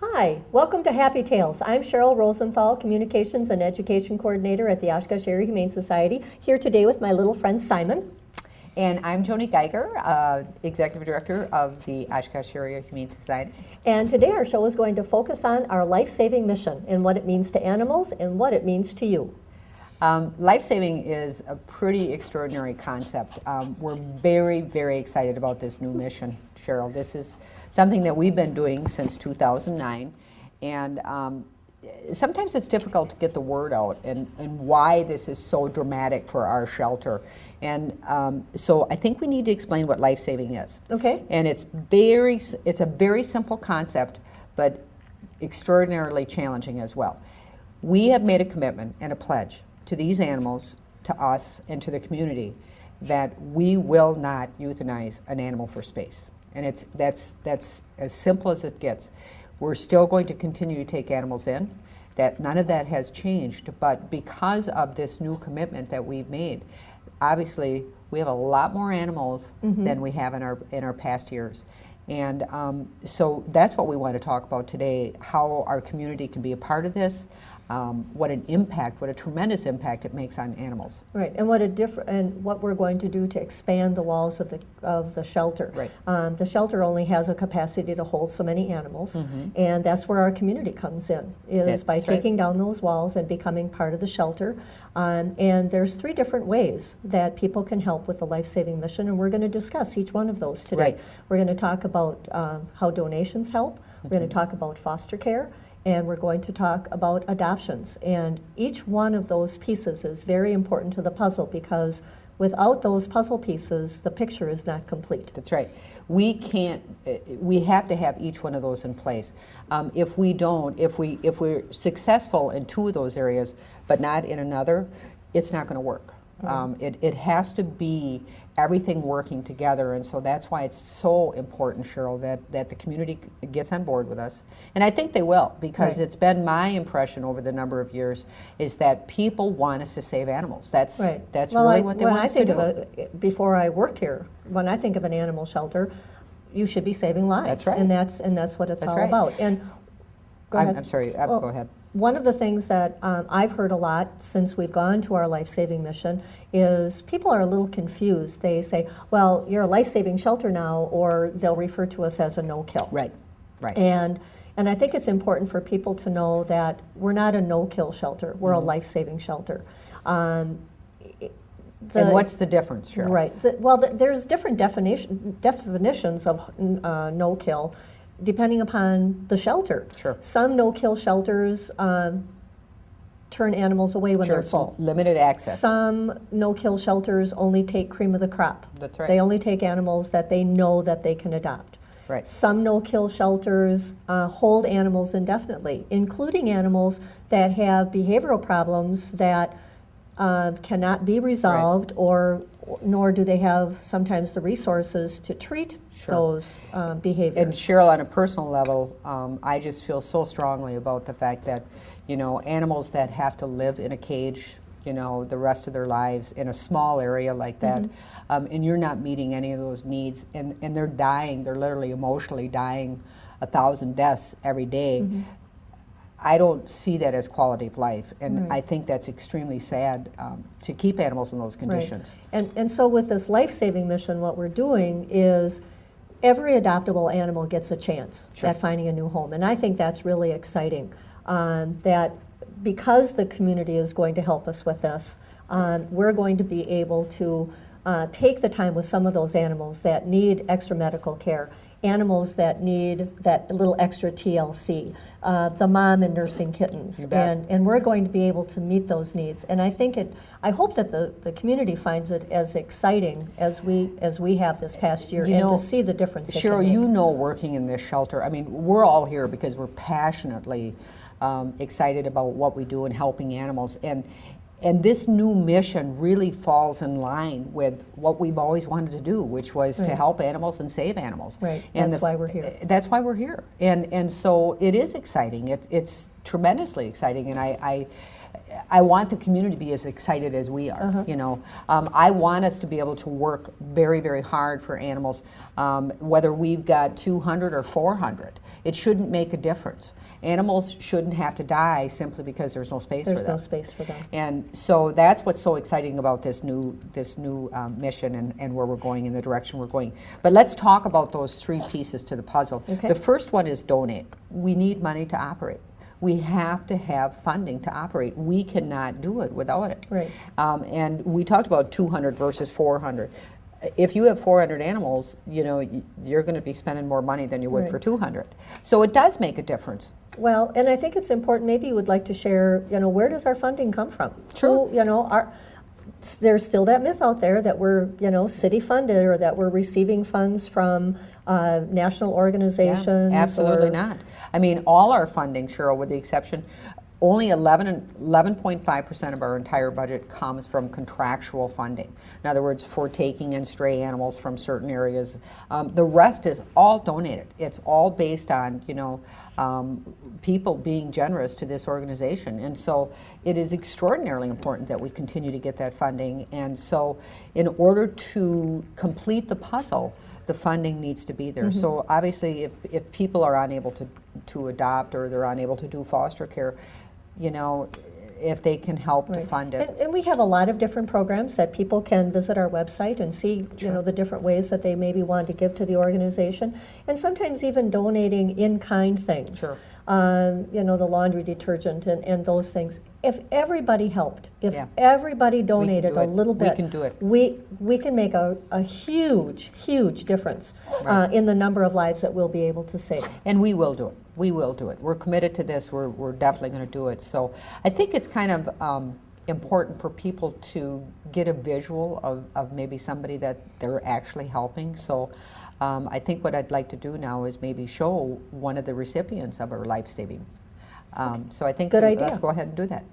Hi, welcome to Happy Tales. I'm Cheryl Rosenthal, Communications and Education Coordinator at the Oshkosh Area Humane Society, here today with my little friend Simon. And I'm Joni Geiger, Executive Director of the Oshkosh Area Humane Society. And today our show is going to focus on our life-saving mission and what it means to animals and what it means to you. Life-saving is a pretty extraordinary concept. We're very, very excited about this new mission, Cheryl. This is something that we've been doing since 2009, and sometimes it's difficult to get the word out and why this is so dramatic for our shelter. And so I think we need to explain what life-saving is. Okay. And it's a very simple concept, but extraordinarily challenging as well. We have made a commitment and a pledge to these animals, to us, and to the community that we will not euthanize an animal for space. And that's as simple as it gets. We're still going to continue to take animals in. That none of that has changed, but because of this new commitment that we've made, obviously we have a lot more animals than we have in our past years. And so that's what we want to talk about today, how our community can be a part of this, what a tremendous impact it makes on animals. Right, and what we're going to do to expand the walls of the shelter. Right. The shelter only has a capacity to hold so many animals, and that's where our community comes in, is by taking down those walls and becoming part of the shelter. And there's 3 different ways that people can help with the life-saving mission, and we're going to discuss each one of those today. Right. We're going to talk about how donations help. We're going to talk about foster care, and we're going to talk about adoptions. And each one of those pieces is very important to the puzzle, because without those puzzle pieces, the picture is not complete. That's right. We have to have each one of those in place. If we're successful in 2 of those areas, but not in another, it's not going to work. It has to be everything working together, and so that's why it's so important, Cheryl, that the community gets on board with us. And I think they will, because it's been my impression over the number of years is that people want us to save animals. That's really what they want us to do. Before I worked here, when I think of an animal shelter, you should be saving lives. That's right. And that's what it's all about. And go ahead. I'm sorry, go ahead. One of the things that I've heard a lot since we've gone to our life-saving mission is people are a little confused. They say, well, you're a life-saving shelter now, or they'll refer to us as a no-kill. Right. And I think it's important for people to know that we're not a no-kill shelter. We're a life-saving shelter. And what's the difference, Cheryl? Right. There's different definitions of no-kill, depending upon the shelter. Sure. Some no-kill shelters turn animals away when they're full. Limited access. Some no-kill shelters only take cream of the crop. That's right. They only take animals that they know that they can adopt. Right. Some no-kill shelters hold animals indefinitely, including animals that have behavioral problems that cannot be resolved, nor do they have sometimes the resources to treat those behaviors. And Cheryl, on a personal level, I just feel so strongly about the fact that, animals that have to live in a cage, the rest of their lives in a small area like that, and you're not meeting any of those needs, and they're dying, they're literally emotionally dying 1,000 deaths every day. I don't see that as quality of life, and I think that's extremely sad to keep animals in those conditions. Right. And so with this life-saving mission, what we're doing is every adoptable animal gets a chance at finding a new home, and I think that's really exciting, that because the community is going to help us with this, we're going to be able to take the time with some of those animals that need extra medical care, animals that need that little extra TLC, the mom and nursing kittens, and we're going to be able to meet those needs. And I hope that the community finds it as exciting as we have this past year, and to see the difference. Cheryl, working in this shelter, I mean, we're all here because we're passionately excited about what we do in helping animals, and this new mission really falls in line with what we've always wanted to do, which was to help animals and save animals. Right. And that's why we're here. That's why we're here. And so it is exciting. It's tremendously exciting. And I want the community to be as excited as we are. You know, I want us to be able to work very, very hard for animals, whether we've got 200 or 400. It shouldn't make a difference. Animals shouldn't have to die simply because there's no space for them. There's no space for them. And so that's what's so exciting about this new mission and where we're going, in the direction we're going. But let's talk about those three pieces to the puzzle. Okay. The first one is donate. We need money to operate. We have to have funding to operate. We cannot do it without it. Right. And we talked about 200 versus 400. If you have 400 animals, you know, you're going to be spending more money than you would Right. for 200. So it does make a difference. Well, and I think it's important, maybe you would like to share, you know, where does our funding come from? Sure. Who, you know, there's still that myth out there that we're, you know, city funded, or that we're receiving funds from national organizations. Yeah, absolutely or, not. I mean, all our funding, Cheryl, with the exception, only 11.5% of our entire budget comes from contractual funding. In other words, for taking in stray animals from certain areas. The rest is all donated. It's all based on, you know, people being generous to this organization. And so it is extraordinarily important that we continue to get that funding. And so in order to complete the puzzle, the funding needs to be there. So obviously if people are unable to adopt, or they're unable to do foster care, you know, if they can help to Right. fund it. And we have a lot of different programs that people can visit our website and see, you know, the different ways that they maybe want to give to the organization, and sometimes even donating in-kind things. Sure. You know, the laundry detergent and those things. If everybody helped, if Yeah. everybody donated do a it. little We bit, can do it. we can make a huge, huge difference in the number of lives that we'll be able to save. And we will do it. We will do it. We're committed to this. We're definitely going to do it. So I think it's kind of important for people to get a visual of maybe somebody that they're actually helping. So I think what I'd like to do now is maybe show one of the recipients of our life-saving. So I think Good idea. let's go ahead and do that.